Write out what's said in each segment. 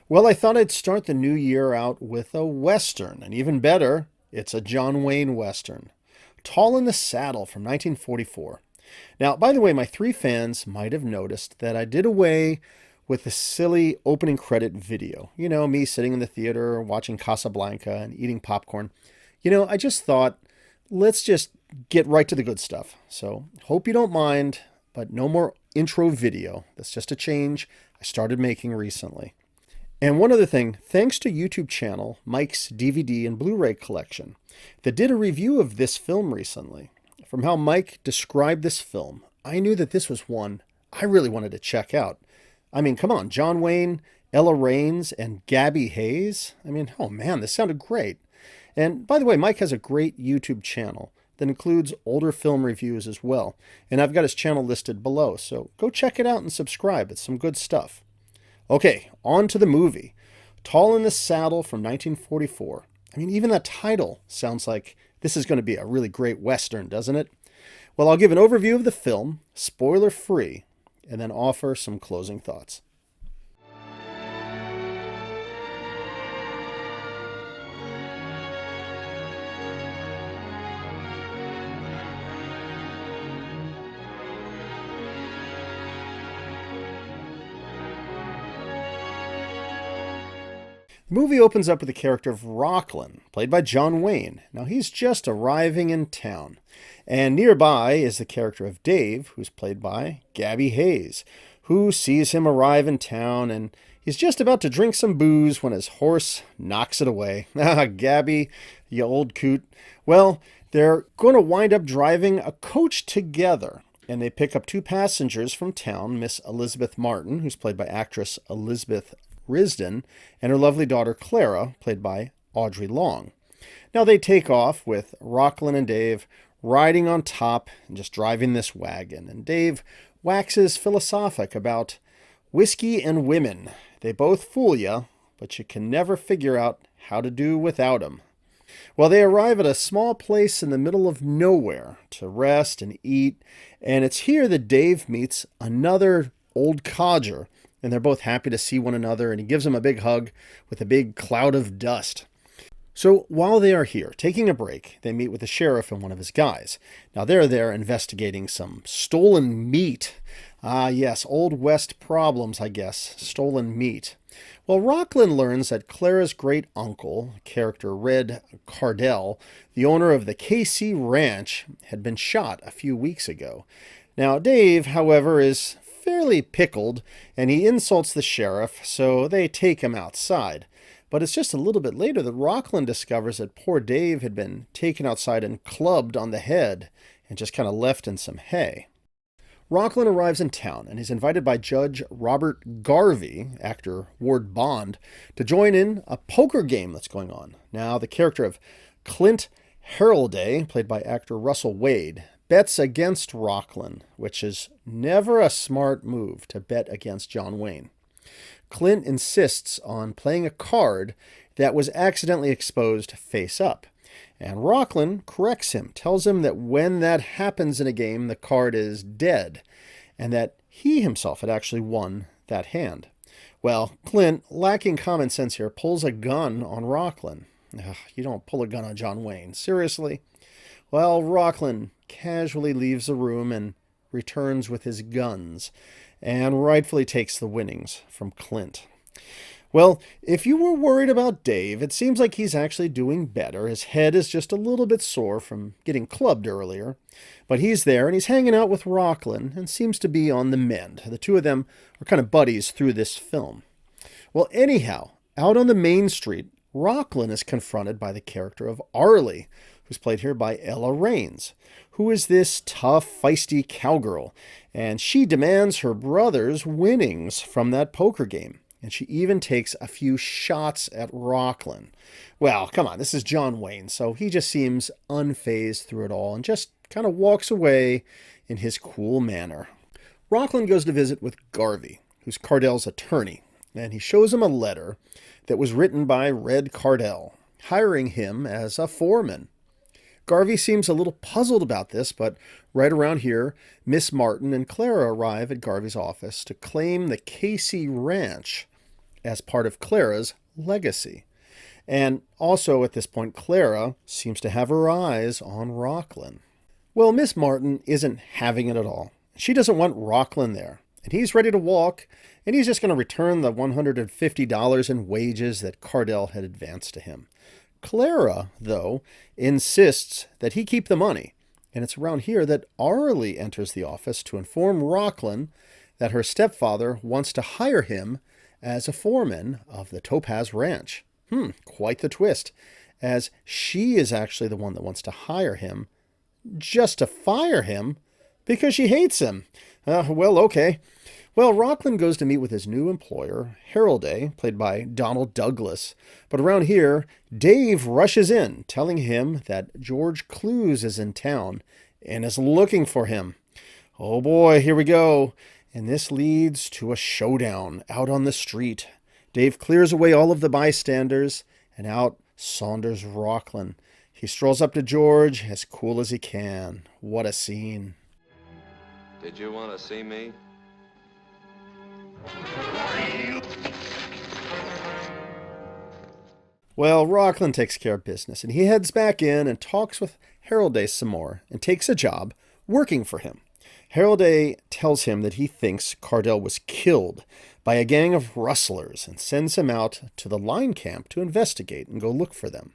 Well, I thought I'd start the new year out with a Western, and even better, it's a John Wayne Western. Tall in the Saddle from 1944. Now, by the way, my three fans might have noticed that I did away with the silly opening credit video. You know, me sitting in the theater watching Casablanca and eating popcorn. I just thought, let's just get right to the good stuff. So, hope you don't mind, but no more intro video. That's just a change I started making recently. And one other thing, thanks to YouTube channel Mike's DVD and Blu-ray collection that did a review of this film recently. From how Mike described this film, I knew that this was one I really wanted to check out. I mean, come on, John Wayne, Ella Raines, and Gabby Hayes. I mean, oh man, this sounded great. And by the way, Mike has a great YouTube channel that includes older film reviews as well. And I've got his channel listed below, so go check it out and subscribe. It's some good stuff. Okay, on to the movie. Tall in the Saddle from 1944. I mean, even that title sounds like this is going to be a really great Western, doesn't it? Well, I'll give an overview of the film, spoiler free, and then offer some closing thoughts. The movie opens up with the character of Rocklin, played by John Wayne. Now, he's just arriving in town. And nearby is the character of Dave, who's played by Gabby Hayes, who sees him arrive in town, and he's just about to drink some booze when his horse knocks it away. Ah, Gabby, you old coot. Well, they're going to wind up driving a coach together. And they pick up two passengers from town, Miss Elizabeth Martin, who's played by actress Elizabeth Risden, and her lovely daughter Clara, played by Audrey Long. Now they take off with Rocklin and Dave riding on top and just driving this wagon. And Dave waxes philosophic about whiskey and women. They both fool you, but you can never figure out how to do without 'em. Well, they arrive at a small place in the middle of nowhere to rest and eat, and it's here that Dave meets another old codger, and they're both happy to see one another, and he gives him a big hug with a big cloud of dust. So while they are here, taking a break, they meet with the sheriff and one of his guys. Now they're there investigating some stolen meat. Ah, yes, Old West problems, I guess. Stolen meat. Well, Rocklin learns that Clara's great uncle, character Red Cardell, the owner of the KC Ranch, had been shot a few weeks ago. Now, Dave, however, is fairly pickled, and he insults the sheriff, so they take him outside. But it's just a little bit later that Rocklin discovers that poor Dave had been taken outside and clubbed on the head and just kind of left in some hay. Rocklin arrives in town and is invited by Judge Robert Garvey, actor Ward Bond, to join in a poker game that's going on. Now, the character of Clint Harolday, played by actor Russell Wade, bets against Rocklin, which is never a smart move to bet against John Wayne. Clint insists on playing a card that was accidentally exposed face up. And Rocklin corrects him, tells him that when that happens in a game, the card is dead, and that he himself had actually won that hand. Well, Clint, lacking common sense here, pulls a gun on Rocklin. Ugh, you don't pull a gun on John Wayne, seriously? Well, Rocklin casually leaves the room and returns with his guns, and rightfully takes the winnings from Clint. Well, if you were worried about Dave, it seems like he's actually doing better. His head is just a little bit sore from getting clubbed earlier. But he's there, and he's hanging out with Rocklin, and seems to be on the mend. The two of them are kind of buddies through this film. Well, anyhow, out on the main street, Rocklin is confronted by the character of Arlie, who's played here by Ella Raines, who is this tough, feisty cowgirl, and she demands her brother's winnings from that poker game. And she even takes a few shots at Rocklin. Well, come on, this is John Wayne, so he just seems unfazed through it all and just kind of walks away in his cool manner. Rocklin goes to visit with Garvey, who's Cardell's attorney, and he shows him a letter that was written by Red Cardell, hiring him as a foreman. Garvey seems a little puzzled about this, but right around here, Miss Martin and Clara arrive at Garvey's office to claim the KC Ranch. as part of Clara's legacy. And also at this point, Clara seems to have her eyes on Rocklin. Well, Miss Martin isn't having it at all. She doesn't want Rocklin there. And he's ready to walk, and he's just going to return the $150 in wages that Cardell had advanced to him. Clara, though, insists that he keep the money. And it's around here that Arlie enters the office to inform Rocklin that her stepfather wants to hire him as a foreman of the Topaz Ranch. Quite the twist, as she is actually the one that wants to hire him, just to fire him because she hates him. Well, okay. Well, Rocklin goes to meet with his new employer, Harold, played by Donald Douglas. But around here, Dave rushes in, telling him that George Clues is in town and is looking for him. Oh boy, here we go. And this leads to a showdown out on the street. Dave clears away all of the bystanders, and out saunters Rocklin. He strolls up to George as cool as he can. What a scene. Did you want to see me? Well, Rocklin takes care of business, and he heads back in and talks with Harold some more and takes a job working for him. Harold tells him that he thinks Cardell was killed by a gang of rustlers and sends him out to the line camp to investigate and go look for them.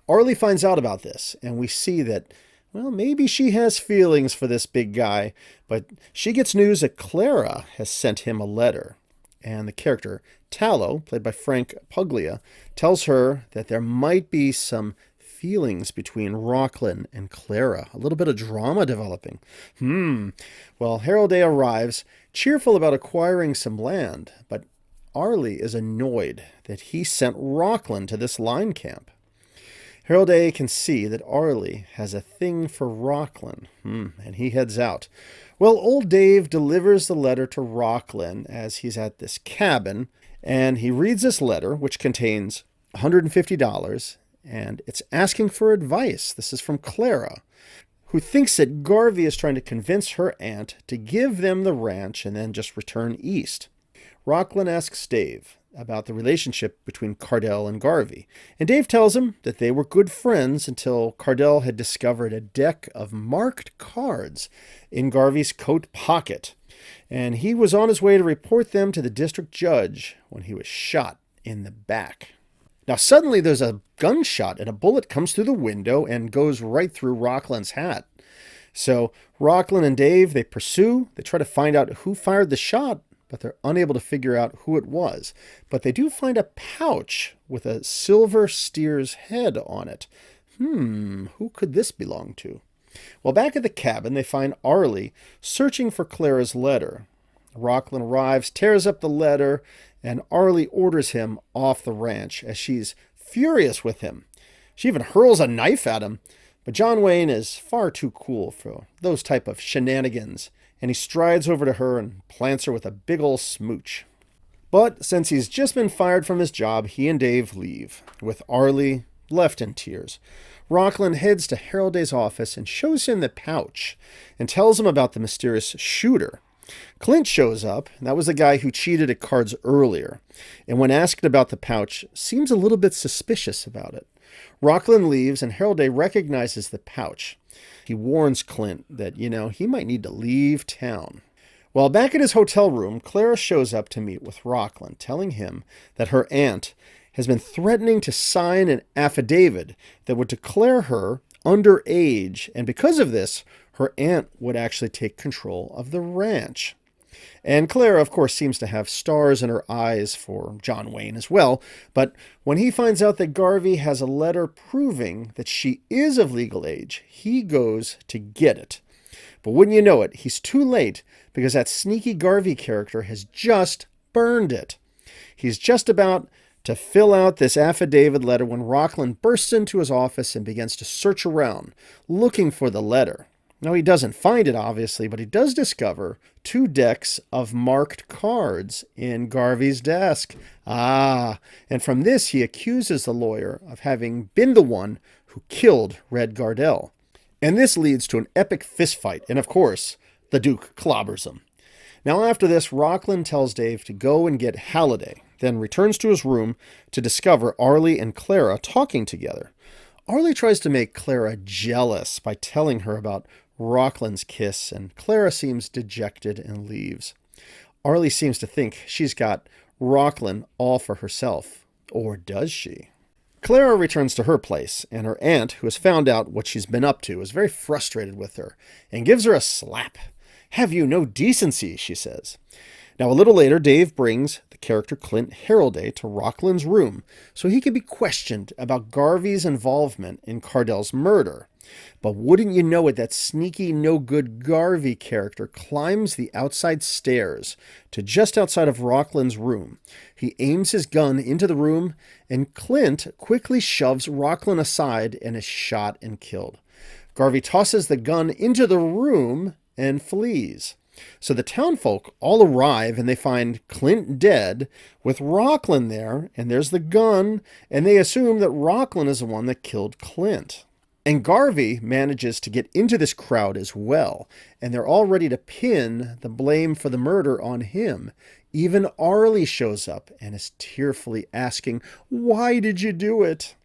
Arlie finds out about this, and we see that, well, maybe she has feelings for this big guy, but she gets news that Clara has sent him a letter. And the character Tallow, played by Frank Puglia, tells her that there might be some feelings between Rocklin and Clara. A little bit of drama developing. Well, Harold arrives, cheerful about acquiring some land, but Arlie is annoyed that he sent Rocklin to this line camp. Harold can see that Arlie has a thing for Rocklin, and he heads out. Well, old Dave delivers the letter to Rocklin as he's at this cabin, and he reads this letter, which contains $150, and it's asking for advice. This is from Clara, who thinks that Garvey is trying to convince her aunt to give them the ranch and then just return east. Rocklin asks Dave about the relationship between Cardell and Garvey, and Dave tells him that they were good friends until Cardell had discovered a deck of marked cards in Garvey's coat pocket, and he was on his way to report them to the district judge when he was shot in the back. Now suddenly there's a gunshot and a bullet comes through the window and goes right through Rocklin's hat. So Rocklin and Dave, they pursue, they try to find out who fired the shot, but they're unable to figure out who it was. But they do find a pouch with a silver steer's head on it. Who could this belong to? Well, back at the cabin, they find Arlie searching for Clara's letter. Rocklin arrives, tears up the letter, and Arlie orders him off the ranch as she's furious with him. She even hurls a knife at him, but John Wayne is far too cool for those type of shenanigans, and he strides over to her and plants her with a big ol' smooch. But since he's just been fired from his job, he and Dave leave, with Arlie left in tears. Rocklin heads to Harold's office and shows him the pouch and tells him about the mysterious shooter. Clint shows up, and that was the guy who cheated at cards earlier, and when asked about the pouch, seems a little bit suspicious about it. Rocklin leaves, and Harold recognizes the pouch. He warns Clint that, he might need to leave town. While back at his hotel room, Clara shows up to meet with Rocklin, telling him that her aunt has been threatening to sign an affidavit that would declare her underage, and because of this, her aunt would actually take control of the ranch. And Clara, of course, seems to have stars in her eyes for John Wayne as well, but when he finds out that Garvey has a letter proving that she is of legal age, he goes to get it. But wouldn't you know it, he's too late because that sneaky Garvey character has just burned it. He's just about to fill out this affidavit letter when Rocklin bursts into his office and begins to search around, looking for the letter. Now, he doesn't find it, obviously, but he does discover 2 decks of marked cards in Garvey's desk. And from this, he accuses the lawyer of having been the one who killed Red Gardell. And this leads to an epic fistfight, and of course, the Duke clobbers him. Now, after this, Rocklin tells Dave to go and get Halliday, then returns to his room to discover Arlie and Clara talking together. Arlie tries to make Clara jealous by telling her about Rocklin's kiss, and Clara seems dejected and leaves. Arlie seems to think she's got Rocklin all for herself. Or does she? Clara returns to her place, and her aunt, who has found out what she's been up to, is very frustrated with her and gives her a slap. "Have you no decency?" she says. Now, a little later, Dave brings the character Clint Harrelday to Rocklin's room so he can be questioned about Garvey's involvement in Cardell's murder. But wouldn't you know it, that sneaky, no-good Garvey character climbs the outside stairs to just outside of Rocklin's room. He aims his gun into the room, and Clint quickly shoves Rocklin aside and is shot and killed. Garvey tosses the gun into the room and flees. So the townfolk all arrive and they find Clint dead with Rocklin there, and there's the gun, and they assume that Rocklin is the one that killed Clint. And Garvey manages to get into this crowd as well, and they're all ready to pin the blame for the murder on him. Even Arlie shows up and is tearfully asking, "Why did you do it?"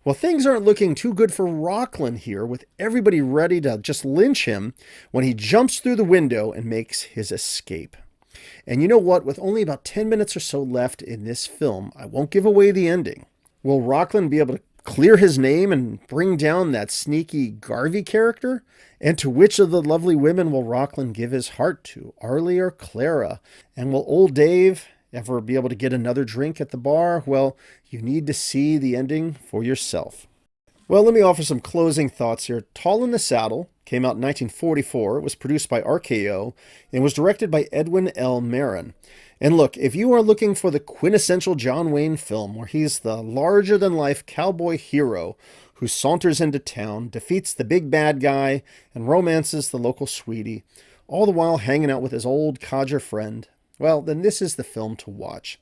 Well, things aren't looking too good for Rocklin here, with everybody ready to just lynch him when he jumps through the window and makes his escape. And you know what? With only about 10 minutes or so left in this film, I won't give away the ending. Will Rocklin be able to clear his name and bring down that sneaky Garvey character? And to which of the lovely women will Rocklin give his heart to, Arlie or Clara? And will old Dave ever be able to get another drink at the bar? Well, you need to see the ending for yourself. Well, let me offer some closing thoughts here. Tall in the Saddle came out in 1944. It was produced by RKO and was directed by Edwin L. Marin. And look, if you are looking for the quintessential John Wayne film where he's the larger-than-life cowboy hero who saunters into town, defeats the big bad guy, and romances the local sweetie, all the while hanging out with his old codger friend, well, then this is the film to watch.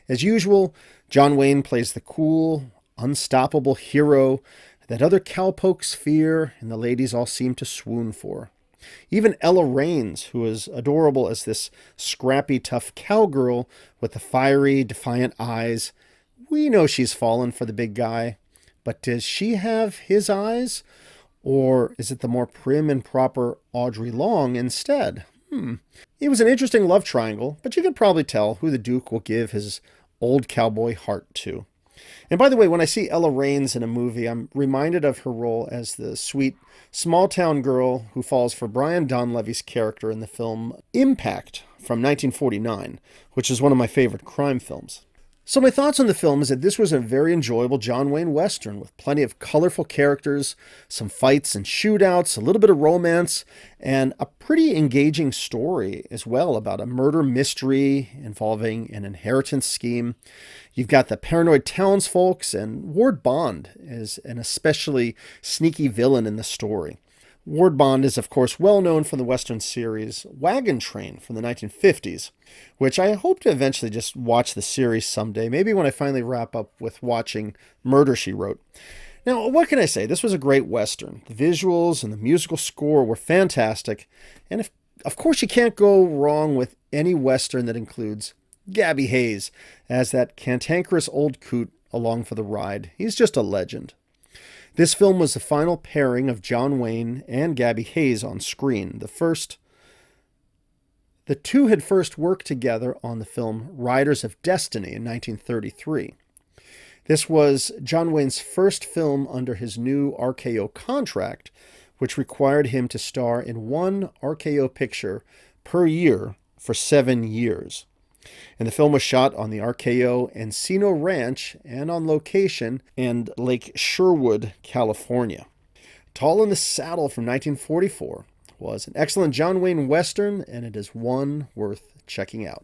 As usual, John Wayne plays the cool, unstoppable hero that other cowpokes fear and the ladies all seem to swoon for. Even Ella Raines, who is adorable as this scrappy, tough cowgirl with the fiery, defiant eyes, we know she's fallen for the big guy. But does she have his eyes? Or is it the more prim and proper Audrey Long instead? It was an interesting love triangle, but you could probably tell who the Duke will give his old cowboy heart to. And by the way, when I see Ella Raines in a movie, I'm reminded of her role as the sweet small-town girl who falls for Brian Donlevy's character in the film Impact from 1949, which is one of my favorite crime films. So my thoughts on the film is that this was a very enjoyable John Wayne Western with plenty of colorful characters, some fights and shootouts, a little bit of romance, and a pretty engaging story as well about a murder mystery involving an inheritance scheme. You've got the paranoid townsfolks, and Ward Bond is an especially sneaky villain in the story. Ward Bond is, of course, well known from the Western series Wagon Train from the 1950s, which I hope to eventually just watch the series someday, maybe when I finally wrap up with watching Murder, She Wrote. Now, what can I say? This was a great Western. The visuals and the musical score were fantastic, and of course you can't go wrong with any Western that includes Gabby Hayes as that cantankerous old coot along for the ride. He's just a legend. This film was the final pairing of John Wayne and Gabby Hayes on screen. The two had first worked together on the film Riders of Destiny in 1933. This was John Wayne's first film under his new RKO contract, which required him to star in one RKO picture per year for 7 years. And the film was shot on the RKO Encino Ranch and on location in Lake Sherwood, California. Tall in the Saddle from 1944 was an excellent John Wayne Western, and it is one worth checking out.